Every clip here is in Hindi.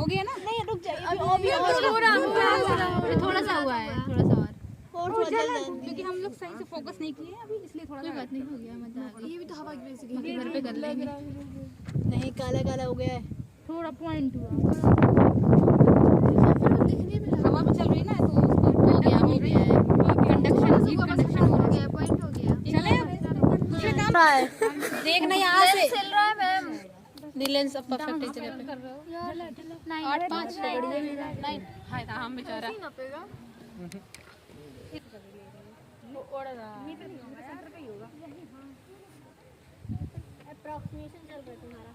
हो गया ना? नहीं रुक जाइए अभी थोड़ा सा हुआ है, थोड़ा सा और क्योंकि हम लोग सही से फोकस नहीं किए अभी, इसलिए थोड़ा कोई बात नहीं, हो गया मजा आ गया। ये भी तो हवा की वजह से घर पे कर लेंगे। नहीं काला काला हो गया है थोड़ा पॉइंट हुआ, दिखने में हवा भी चल रही है ना, तो उसको हो गया है कंडक्शन, हीट कंडक्शन हो गया, पॉइंट हो गया। चले दूसरे काम देखना यहाँ से चल रहा है मैम, रिलेंस अब परफेक्ट है जगह पे। 8-5 हाय हम बेचारा अप्रॉक्सीमेशन चल रहा है तुम्हारा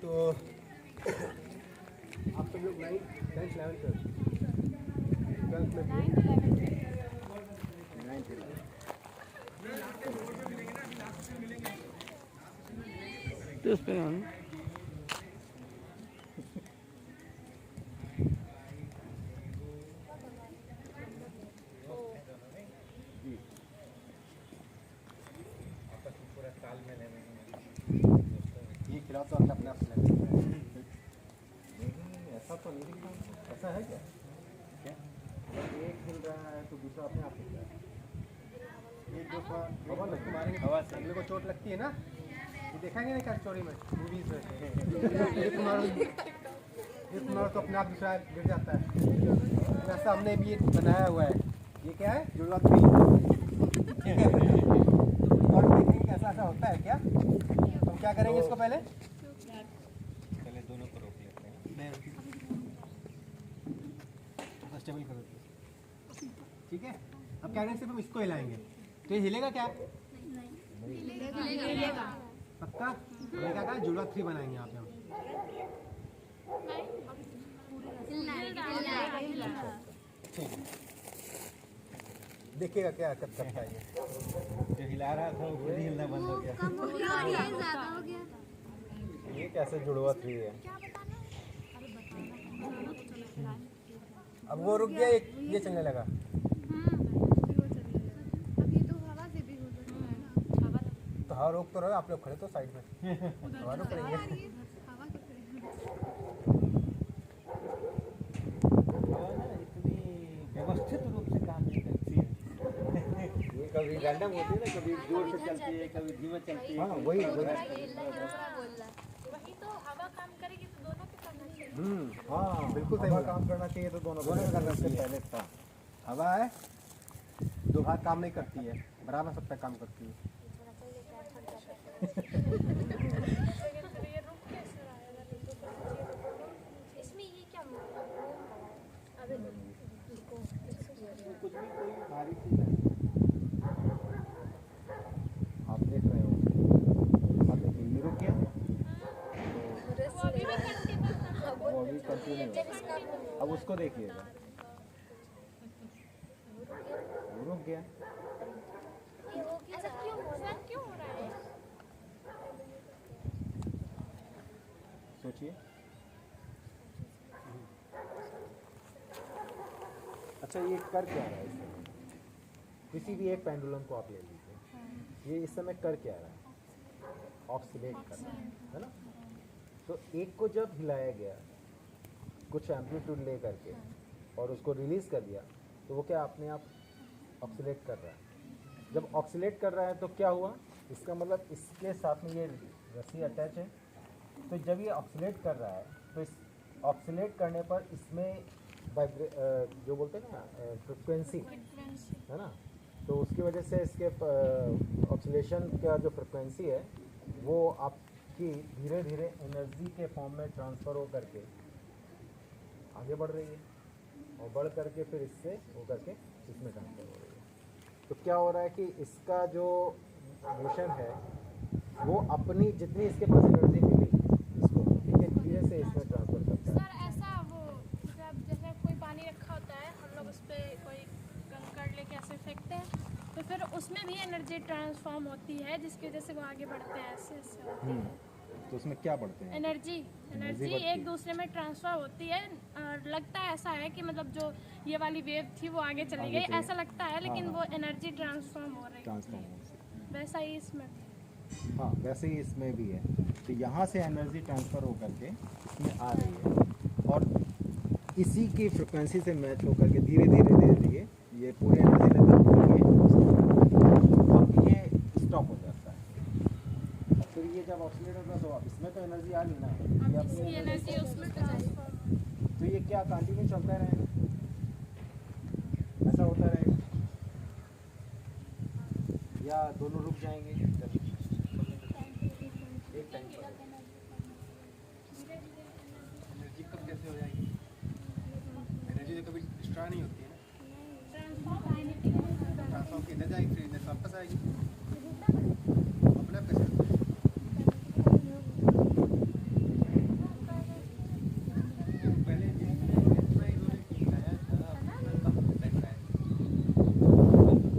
तो आप सब लोग 9th 11th 12th में 9th 11th तो उस पे पूरा साल में लेने ये खिलाओ तो अपने आप से नहीं, ऐसा तो नहीं दिख रहा। ऐसा है क्या? एक हिल रहा है तो दूसरा अपने आप हिल रहा है। एक दूसरा हवा लगती मारेंगे, हवा से अगले को चोट लगती है ना, ये देखेंगे ना क्या स्टोरी में, मूवीज में एक मारो तो अपने आप दूसरा गिर जाता है। वैसा हमने भी ये बनाया हुआ है। ये क्या है? जुड़वा 3 और देखेंगे कैसा ऐसा होता है क्या। हम क्या करेंगे इसको पहले दोनों को रोक लेते हैं। स्टेबल कर देते हैं, ठीक है। अब क्या करेंगे, सिर्फ हम इसको हिलाएंगे तो ये हिलेगा क्या? नहीं हिलेगा। पक्का? हमने क्या कहा, जुड़वा 3 बनाएंगे यहाँ पे हम। ठीक है, देखिएगा क्या हरकत करता है। जो हिला रहा था वो खुद ही हिलना बंद हो गया। ये कैसे जुड़वा 3 है? अब वो रुक गया, ये चलने लगा। तो हवा रोक तो रहे हो आप लोग, खड़े तो साइड में हवा रोक रही है। इतनी व्यवस्थित रूप से काम नहीं करती है। ये कभी रैंडम होती है ना, कभी जोर से चलती है, कभी धीमे चलती है। हाँ वही तो हवा काम करेगी तो दोनों को करना चाहिए। हाँ बिल्कुल सही काम करना चाहिए, तो दोनों करना चाहिए। पहले था हवा है, 2 भाग काम नहीं करती है, बराबर सब पे काम करती है। इसमें ये क्या कुछ भी कोई भारी चीज है आप देख रहे हो, आप देखिए ये रुक गया वो अभी कंटिन्यू। अब उसको देखिएगा, वो रुक गया। ऐसा क्यों हो रहा है? सोचिए। अच्छा ये कर क्या रहा है इस समय? किसी भी एक पेंडुलम को आप ले लीजिए, ये इस समय कर क्या रहा है? ऑक्सीलेट कर रहा है ना। तो एक को जब हिलाया गया कुछ एम्पलीट्यूड ले करके और उसको रिलीज कर दिया, तो वो क्या अपने आप ऑक्सीलेट कर रहा है। जब ऑक्सीलेट कर रहा है तो क्या हुआ, इसका मतलब इसके साथ में ये रस्सी अटैच है। तो जब ये ऑक्सीलेट कर रहा है तो इस ऑक्सीलेट करने पर इसमें जो बोलते हैं ना फ्रिक्वेंसी है ना, तो उसकी वजह से इसके ऑक्सीलेशन का जो फ्रिक्वेंसी है वो आपकी धीरे धीरे एनर्जी के फॉर्म में ट्रांसफ़र हो करके आगे बढ़ रही है और बढ़ करके फिर इससे हो करके इसमें ट्रांसफ़र हो रही है। तो क्या हो रहा है कि इसका जो मोशन है वो अपनी जितनी इसके पास एनर्जी मिली इसको धीरे धीरे से इसमें ट्रांसफ़र करता है। सर ऐसा वो जैसे कोई पानी रखा होता है, हम लोग उस पर कोई कंकड़ लेके ऐसे फेंकते हैं तो फिर उसमें भी एनर्जी ट्रांसफॉर्म होती है जिसकी वजह से वो आगे बढ़ते हैं, ऐसे ऐसे होते हैं। तो उसमें क्या बढ़ते हैं? एनर्जी बढ़ती है। एक दूसरे में ट्रांसफर होती है। लगता है ऐसा है कि मतलब जो ये वाली वेव थी वो आगे चली आगे गई, चली। ऐसा लगता है, लेकिन हाँ, वो एनर्जी ट्रांसफॉर्म हो रही है। ट्रांसफॉर्म। वैसा ही इसमें हाँ, वैसे ही इसमें भी है। तो यहाँ से एनर्जी ट्रांसफ़र होकर के इसमें आ रही है और इसी की फ्रिक्वेंसी से मैच होकर के धीरे धीरे धीरे धीरे ये पूरे एनर्जी लेवल अब ये स्टॉप हो जाता है। फिर ये जब ऑक्सीलेट होता है तो अब इसमें तो एनर्जी आ गई ना, ये अब इसकी एनर्जी उसमें ट्रांसफॉर्म। तो ये क्या कंटिन्यू चलता रहेगा, ऐसा होता रहेगा या दोनों रुक जाएंगे कभी एक टाइम पर? एनर्जी कब कैसे हो जाएगी? एनर्जी तो कभी डिस्ट्रॉय नहीं होती है ना, ट्रांसफॉर्म की इधर जाएगी फिर इधर वापस आएगी, अपने आप कैसे होती है? पहले जितना इन्होंने दिखाया था उतना कम लग रहा है,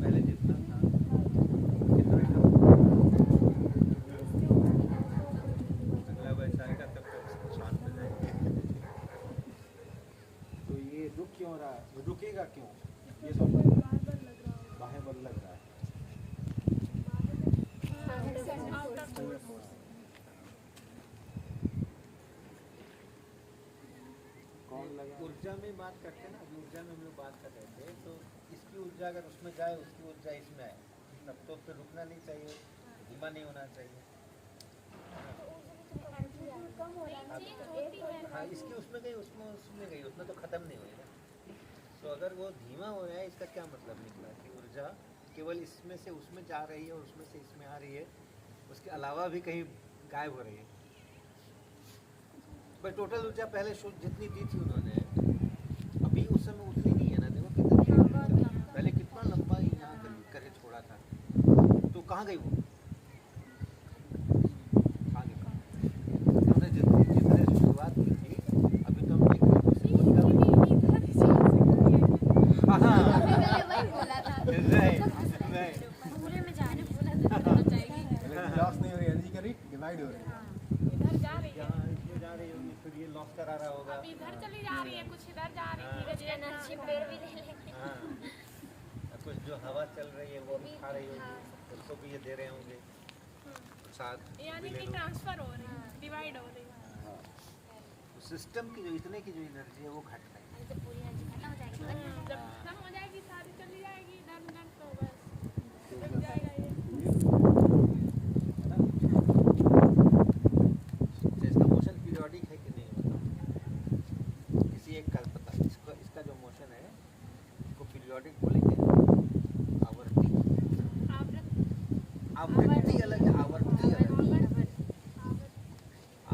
पहले जितना था कितना अगला वैसा आएगा तब तक शांत हो जाएगी। तो ये रुक क्यों रहा है, रुकेगा क्यों, ये सोचो बाहें बल लग रहा है। कौन लगा? ऊर्जा में बात करते हैं ना, अभी ऊर्जा में हम लोग बात कर रहे थे, तो इसकी ऊर्जा अगर उसमें जाए, उसकी ऊर्जा इसमें आए, तब तो फिर रुकना नहीं चाहिए, धीमा नहीं होना चाहिए। हाँ, इसकी उसमें गई, उसमें गई, उसमें तो ख़त्म नहीं हुई ना। तो अगर वो धीमा हो रहा है, इसका क्या मतलब निकला कि ऊर्जा केवल इसमें से उसमें जा रही है और उसमें से इसमें आ रही है, उसके अलावा भी कहीं गायब हो रही है। पर टोटल ऊर्जा पहले जितनी दी थी उन्होंने, अभी उस समय उतनी नहीं है ना। देखो कितना पहले कितना लंबा यहाँ करके छोड़ा था, तो कहाँ गई वो? कहाँ गई? हमने जितने शुरुआत की थी, अभी तो हम देख रहे हैं उससे ऊर्जा हाँ लॉस नहीं हो रही, एनर्जी करी डिवाइड हो रही है। इधर जा रही है, यहाँ इसमें जा रही होगी, फिर ये लॉस करा रहा होगा। अभी इधर चली जा रही है, कुछ इधर जा रही है, धीरे एनर्जी पेड़ भी ले लेंगे। हाँ, और कुछ जो हवा चल रही है वो भी खा रही होगी, उसको भी ये दे रहे होंगे प्रसाद। यानी कि ट्रांसफर हो रही है, डिवाइड हो रही है। सिस्टम की जो इतने की जो एनर्जी है वो घट रही है। जब खत्म हो जाएगी, सारी चली जाएगी इधर उधर, तो बस लग जाएगा ये। तो इसका मोशन पीरियोडिक है कि नहीं बताओ? किसी एक का पता, इसका जो मोशन है इसको पीरियोडिक बोलेंगे? आवर्ती, आवृत्ति अलग है, आवर्ती अलग है।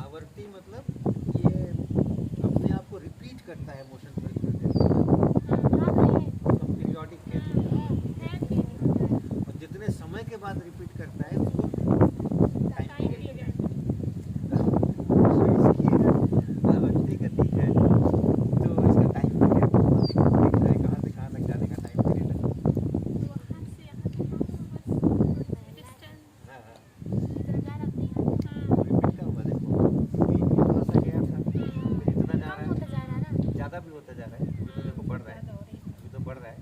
आवर्ती मतलब ये अपने आप को रिपीट करता है मोशन थोड़ी थोड़ी देर बाद, तो पीरियोडिक है। और जितने समय के बाद रिपीट करता है उसको टाइम पीरियड है। आवर्ती गति है तो इसका टाइम पीरियड दिख रहा है, कहाँ से कहाँ तक जाने का टाइम पीरियड है। हाँ हाँ, रिपीट का हुआ देखो, ये थोड़ा सा गया था, फिर इतना जा रहा है, ज़्यादा भी होता जा रहा है, अभी तो देखो बढ़ रहा है, अभी तो बढ़ रहा है।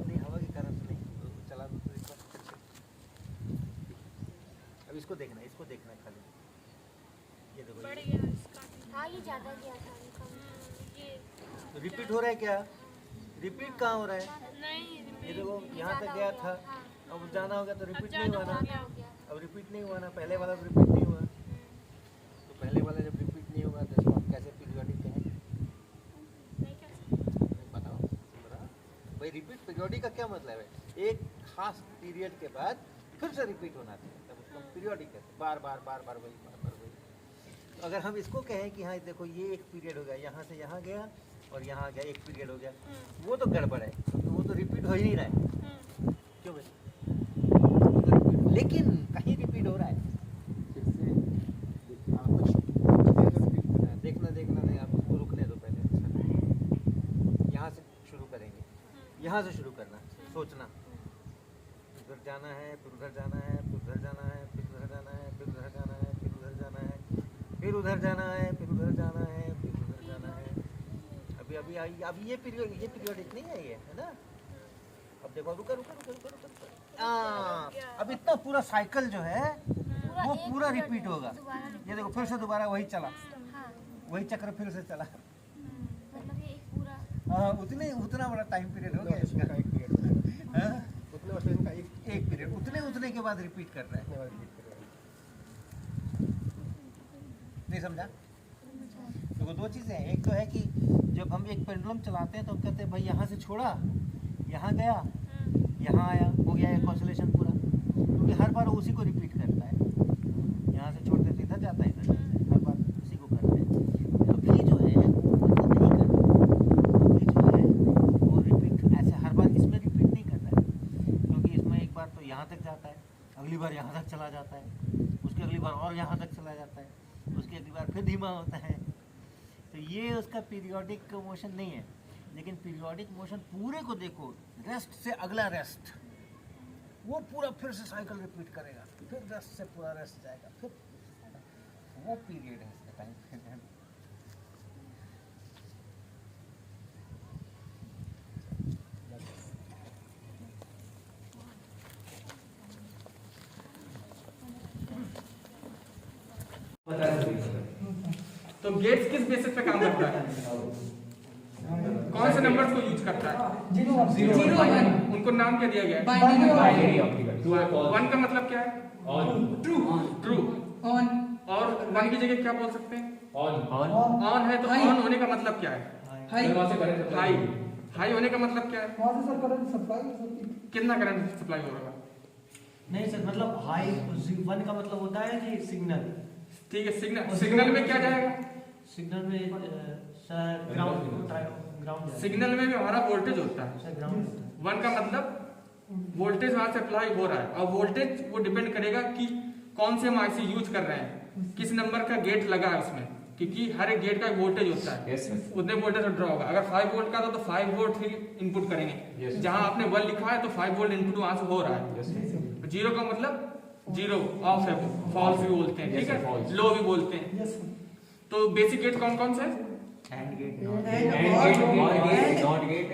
नहीं, हवा के कारण से नहीं, तो चला दो तो इसका फिर से। अब इसको देखना खाली, ये देखो बढ़ गया इसका। तो रिपीट हो रहा है क्या? रिपीट कहाँ हो रहा है? नहीं, ये देखो यहाँ तक गया था, अब जाना होगा तो रिपीट नहीं हुआ ना। अब रिपीट नहीं हुआ ना, पहले वाला तो रिपीट नहीं हुआ, तो पहले वाला जब रिपीट नहीं होगा तो इसको हम कैसे पीरियोडिक कहें? नहीं कह सकते। बताओ जरा। भाई रिपीट पीरियोडिक का क्या मतलब है? एक खास पीरियड के बाद फिर से रिपीट होना चाहिए, तब उसको हम पीरियोडिक कहते हैं। बार बार बार बार वही, बार बार वही। तो अगर हम इसको कहें कि हाँ देखो ये एक पीरियड हो गया, यहाँ से यहाँ गया और यहाँ गया, एक पीरियड हो गया, वो तो गड़बड़ है, क्योंकि वो तो रिपीट हो ही नहीं रहा है। क्यों भाई? लेकिन कहीं रिपीट हो रहा है। फिर से देखना नहीं, आप उसको रुकने दो पहले। अच्छा, यहाँ से शुरू करेंगे, यहाँ से शुरू करना, सोचना, उधर जाना है, फिर उधर जाना है, फिर उधर जाना है, फिर उधर जाना है, फिर उधर जाना है, फिर उधर जाना है, फिर उधर जाना है, फिर उधर जाना है। अभी अभी अभी ये पीरियडिक नहीं है ये, है ना? अब देखो रुका रुका रुका रुका रुका। अब इतना पूरा साइकिल जो है वो पूरा रिपीट होगा। ये देखो फिर से दोबारा वही चला, वही चक्र फिर से चला। हाँ, उतना बड़ा टाइम पीरियड हो गया इसका। का एक पीरियड होता है। हाँ? उतने वर्षन का एक पीरियड उतने के बाद रिपीट कर रहा है। नहीं समझा? देखो दो चीज़ें हैं। एक तो है कि जब हम एक पेंडुलम चलाते हैं तो हम कहते हैं भाई यहाँ से छोड़ा, यहाँ गया, यहाँ आया, हो गया एक ऑसिलेशन पूरा, क्योंकि हर बार उसी को रिपीट करता है। यहाँ से छोड़ देते इधर जाता है, इधर जाता है, हर बार उसी को करते हैं। अभी जो है वो नहीं कर रहा। अभी जो है वो रिपीट ऐसे हर बार इसमें रिपीट नहीं कर रहा है, क्योंकि इसमें एक बार तो यहाँ तक जाता है, अगली बार यहाँ तक चला जाता है, उसकी अगली बार और यहाँ तक चला जाता है, उसकी अगली बार फिर धीमा होता है। तो ये उसका पीरियोडिक मोशन नहीं है। लेकिन पीरियोडिक मोशन पूरे को देखो, रेस्ट से अगला रेस्ट, वो पूरा फिर से साइकिल रिपीट करेगा, फिर रेस्ट से पूरा रेस्ट जाएगा, फिर वो पीरियड है इसका टाइम। तो गेट्स किस बेसिस पे काम करता है? कौन से नंबर्स को यूज करता है? 0 1। उनको नाम क्या दिया गया है? Binary optical. 1 का मतलब क्या है? ट्रू। और 1 की जगह क्या बोल सकते हैं? ऑन है तो ऑन होने का मतलब क्या है? हाई होने का मतलब क्या है? कितना करंट सप्लाई हो रहा है? नहीं सर, मतलब हाई 1 का मतलब होता है कि सिग्नल। ठीक है, सिग्नल में क्या जाएगा? सिग्नल में सर ग्राउंड। सिग्नल में भी हमारा वोल्टेज होता है। सर ग्राउंड 1 का मतलब वोल्टेज वहां से अप्लाई हो रहा है, और वोल्टेज वो डिपेंड करेगा कि कौन से हम आईसी यूज कर रहे हैं, किस नंबर का गेट लगा है उसमें, क्योंकि हर एक गेट का एक वोल्टेज होता है। उतने वोल्टेज ड्रॉ होगा। अगर 5 वोल्ट का था तो 5 वोल्ट ही इनपुट करेंगे। जहां आपने 1 लिखा है तो 5 वोल्ट इनपुट वहां से हो रहा है। 0 का मतलब 0 ऑफ है, फॉल्स भी बोलते हैं, ठीक है, लो भी बोलते हैं। तो बेसिक गेट कौन कौन से? And gate, not gate.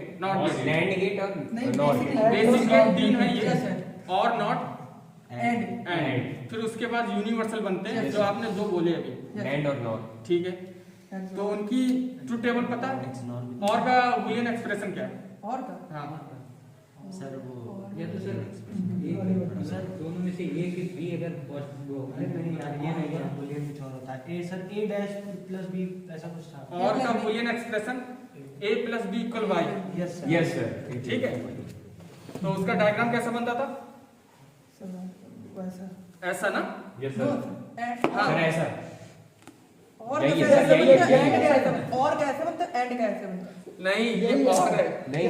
Basic gate 3 है ये, और नॉट, एंड। फिर उसके बाद यूनिवर्सल बनते हैं जो आपने 2 बोले अभी, एंड और नॉट। ठीक है। तो उनकी ट्रुथ टेबल पता है? और का बूलियन एक्सप्रेशन क्या है? और का? हाँ सर वो या तो सर दोनों में से एक भी अगर वो नहीं यार, ये नहीं है, बूलियन कुछ और होता है। ए sir A dash plus B ऐसा कुछ था। और का Boolean expression A plus B equal Y। Yes sir, ठीक है। तो उसका डायग्राम कैसा बनता था? ऐसा ना? Yes sir. हाँ ऐसा और नहीं, कैसे सर, यही बनता? और कैसे बनता? एंड कैसे बनता? नहीं, ये और है। नहीं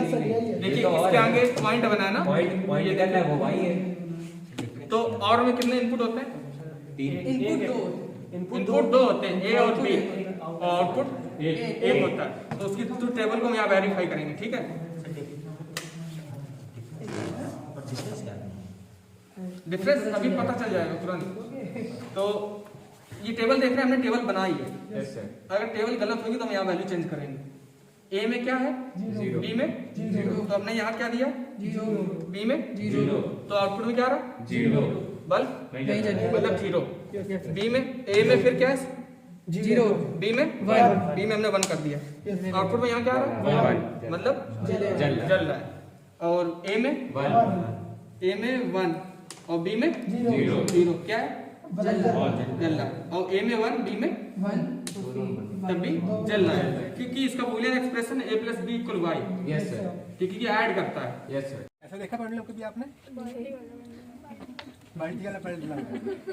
देखिए इसके आगे पॉइंट बना है ना, पॉइंट ये करना है, वो वाई है। तो और में कितने इनपुट होते हैं? 3 इनपुट 2 होते हैं, ए और बी, और आउटपुट 1 होता है। तो उसकी ट्रुथ टेबल को हम यहाँ वेरीफाई करेंगे, ठीक है। डिफरेंस अभी पता चल जाएगा तुरंत। तो ये टेबल देख रहे हैं, हमने टेबल बनाई है। Yes sir. अगर टेबल गलत होगी तो हम यहाँ वैल्यू चेंज करेंगे। ए में क्या है? 0। बी में 0। तो हमने यहाँ क्या दिया? 0। बी में 0। तो आउटपुट में क्या आ रहा? 0। बल्ब नहीं चलेगा, मतलब 0। बी में, ए में फिर क्या है? 0। बी में 1। बी में हमने 1 कर दिया। आउटपुट में यहाँ क्या आ रहा है? 1 मतलब जल रहा है। और ए में 1 और बी में 0 क्या है? जल रहा है। और ए में 1 बी में 1 तब भी जल रहा है, क्योंकि इसका Boolean expression A plus B equal Y. Yes sir. क्योंकि ये ऐड करता है। Yes sir. ऐसा देखा पेंडुलम कभी आपने? बाल्टी वाला पेंडुलम।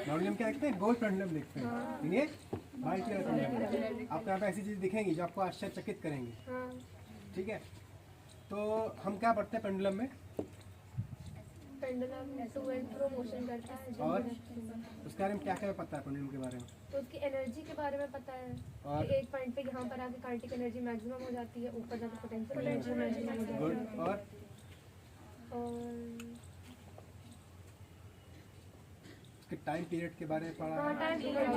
नॉर्मली हम क्या देखते हैं? गोल पेंडुलम देखते हैं, सुनिए बाल्टी वाला पेंडुलम। आपको यहाँ पे ऐसी चीज़ दिखेंगी जो आपको आश्चर्यचकित करेंगी, ठीक है। तो हम क्या पढ़ते हैं पेंडुलम में? Pendulum to and fro motion करता है। और उसके बारे में क्या क्या पता है पेंडुलम के बारे में? तो उसकी एनर्जी के बारे में पता है और कि एक पॉइंट पे यहाँ पर आके काइनेटिक एनर्जी मैक्सिमम हो जाती है, ऊपर जाके पोटेंशियल एनर्जी मैक्सिमम हो जाती गुड। है। और उसके टाइम पीरियड के बारे में पढ़ा है। Time period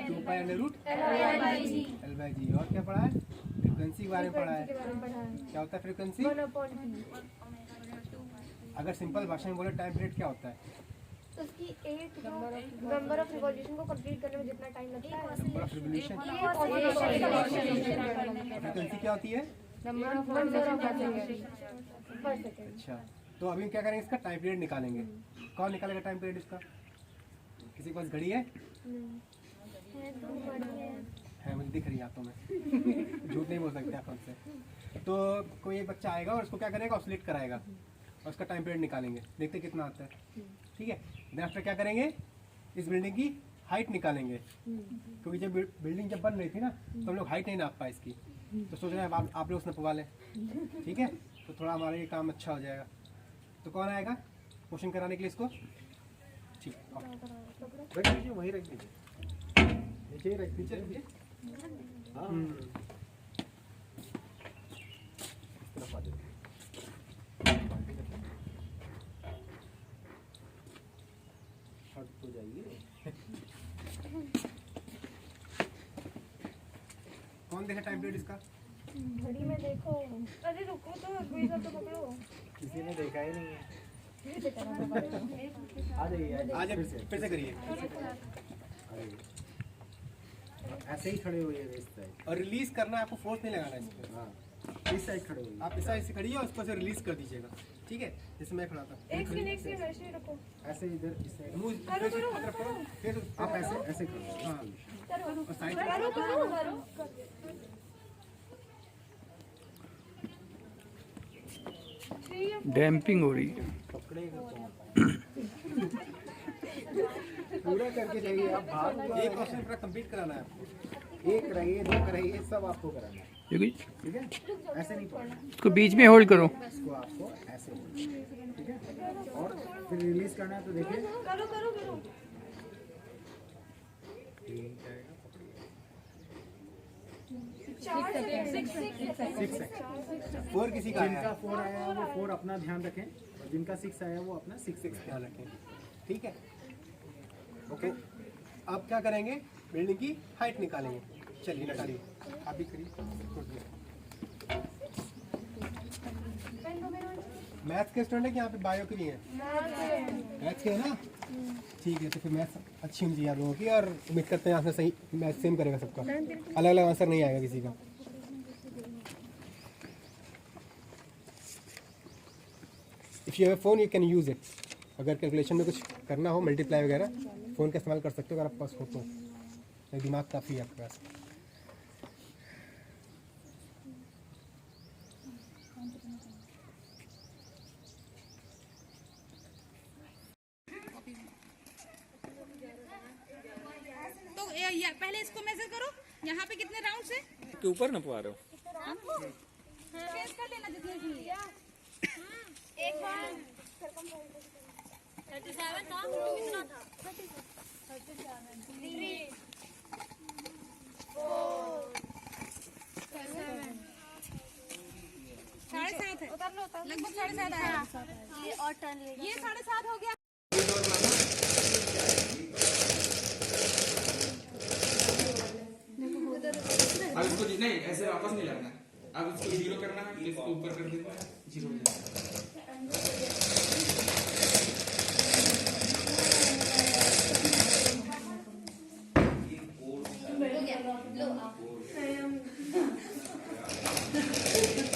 2 pi under root L/G। और क्या पढ़ा है? फ्रीक्वेंसी के बारे में पढ़ा है। क्या होता है फ्रीक्वेंसी? अगर सिंपल भाषा में बोले टाइम पीरियड क्या होता है? उसकी 8 नंबर ऑफ रिवॉल्यूशन को कंप्लीट करने में जितना टाइम लगता है। Number of revolution. फ्रीक्वेंसी क्या होती है? नंबर ऑफ पर सेकंड। अच्छा, तो अभी हम क्या करेंगे, इसका टाइम पीरियड निकालेंगे। कौन निकालेगा टाइम पीरियड इसका? किसी के पास घड़ी है? है, मुझे दिख रही है हाथों में। झूठ नहीं बोल सकते आप हमसे। तो कोई एक बच्चा आएगा और उसको क्या करेगा, ऑसिलेट कराएगा और उसका टाइम पीरियड निकालेंगे, देखते कितना आता है। ठीक है, देन आफ्टर क्या करेंगे, इस बिल्डिंग की हाइट निकालेंगे, क्योंकि जब बिल्डिंग जब बन रही थी ना तो हम लोग हाइट नहीं नाप पाए इसकी, तो सोच रहे हैं आप लोग उसने पवा लें। ठीक है, तो थोड़ा हमारा ये काम अच्छा हो जाएगा। तो कौन आएगा क्वेश्चन कराने के लिए इसको? ठीक, रख दीजिए, वहीं रख दीजिए, नीचे ही रख दीजिए। हाँ, इस तरफ आ जाइए। हट तो जाइए। कौन देखा टाइम पीरियड इसका? घड़ी में देखो। अरे रुको तो, कोई सब तो पकड़ो। किसी ने देखा ही नहीं है। आ जाइए, आ जाइए, फिर से करिए। ऐसे ही खड़े हुए इस साइड, और रिलीज करना है आपको, फोर्स नहीं लगाना है इस पे। हाँ, इस साइड खड़े हुए। आप इस साइड से खड़िए और उसको से रिलीज कर दीजिएगा। ठीक है, जैसे मैं खड़ा था। एक सेकंड वैसे ही रखो। ऐसे इधर इस साइड, मुंह फिर आप ऐसे ऐसे खड़े। हाँ, और साइड करो। डैम्पिंग हो रही है। पकड़ेगा कौन? पूरा करके जाइए आप। भाग एक क्वेश्चन पूरा कंप्लीट कराना है आपको। एक कराइए, 2 कराइए, सब आपको कराना है। क्योंकि ठीक है, ऐसे नहीं पढ़ना, इसको बीच में होल्ड करो। इसको आपको ऐसे होल्ड, ठीक है, और फिर रिलीज करना है। तो देखिए, करो। 3 जाएगा, पकड़िए। 6 4 किसी का जिनका आया 4 आया वो 4 अपना ध्यान रखें, और जिनका 6 आया वो अपना 6 ध्यान रखें। ठीक है, ओके। अब क्या करेंगे, बिल्डिंग की हाइट निकालेंगे। चलिए निकालिए, आप भी करिए। मैथ्स के स्टूडेंट है कि यहाँ पे बायो के लिए है? मैथ्स के है ना? ठीक है, तो फिर मैथ्स अच्छी होनी चाहिए आप लोगों की, और उम्मीद करते हैं आपने सही मैथ्स सेम करेगा सबका, अलग अलग आंसर नहीं आएगा किसी का। If you have phone you can use it. अगर कैलकुलेशन में कुछ करना हो, मल्टीप्लाई वगैरह, फ़ोन का इस्तेमाल कर सकते हो अगर आपके पास हो तो। दिमाग काफ़ी है आपके पास। तो पहले इसको मेजर करो, यहाँ पे कितने राउंड है? के ऊपर ना पा रहे हो। चेंज कर लेना जितने भी। एक बार 37 था, कितना था? 37 3 4 7 7.5 है, लगभग 7.5 आया। ये और टर्न लेगा। ये 7.5 हो गया। अब इसको नहीं ऐसे वापस नहीं लाना है, अब इसको 0 करना है, इसको ऊपर कर देना है, 0 हो जाएगा।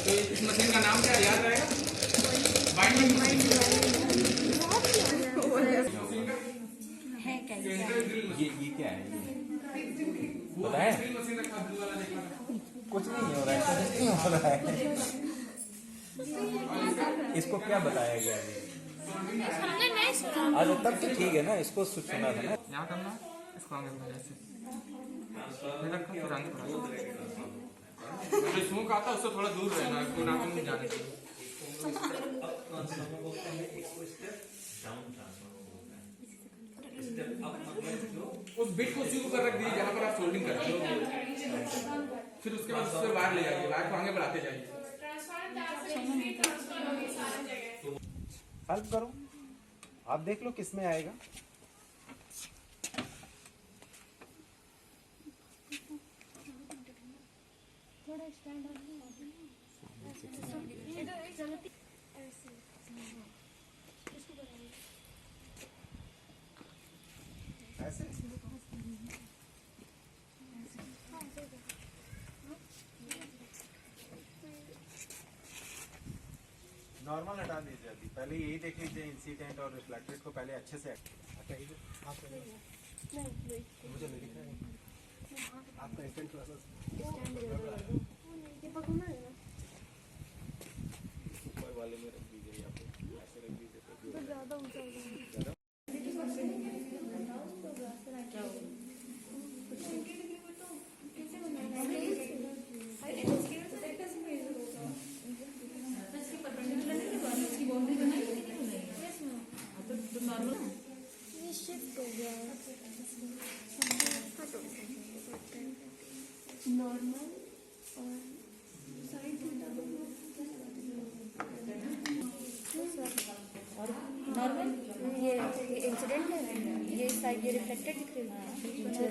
तो इस मशीन का नाम क्या याद रहेगा? बाइंडिंग मशीन है क्या? ये क्या है? पता है? कुछ नहीं हो रहा है, कुछ नहीं हो रहा है। इसको क्या बताया गया है? अरे तब तो ठीक है ना, इसको सुना था ना। यहाँ करना है, इसको आगे बढ़ाना ऐसे। ये रखो, फिर आगे बढ़ाओ। जो सूख आता है उससे थोड़ा दूर रहना, इसको नाक में जाने चाहिए। उस बिट को उसी ऊपर रख दीजिए जहाँ पर आप सोल्डिंग करते हो, फिर उसके बाद उससे वायर ले जाइए, वायर को आगे बढ़ाते जाइए। हेल्प करो, आप देख लो किस में आएगा। थोड़ा स्टैंड ऐसे नॉर्मल हटा दीजिए अभी, पहले यही देख लीजिए इंसिडेंट और रिफ्लेक्टेड को पहले अच्छे से हटाइए। मुझे नहीं दिख रहा है आपका इंस्टेंट थोड़ा सा वाले में रख दीजिए या फिर ऐसे रख दीजिए तो ज़्यादा ऊंचा हो जाएगा। शिफ्ट हो गया नॉर्मल और साइड नॉर्मल ये इंसिडेंट है, ये साइड ये रिफ्लेक्टेड दिख रही है।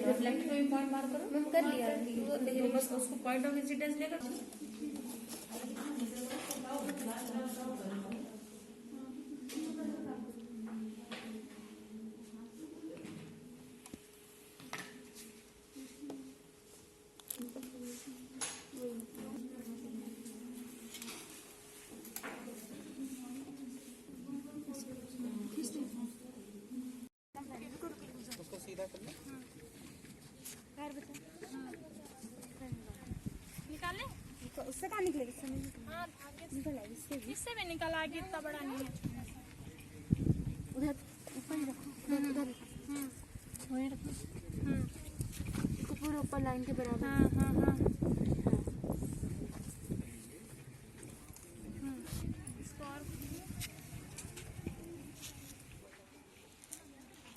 रिफ्लेक्टेड को पॉइंट मार करो, मैम कर लिया। तो बस उसको पॉइंट ऑफ इंसिडेंस लेकर निकाले उससे कहाँ निकलेगी? हाँ इससे भी निकल आगे, इतना बड़ा नहीं है। उधर ऊपर ही रखो, उधर वहीं रखो, पूरे ऊपर लाइन के बराबर। हाँ हाँ हाँ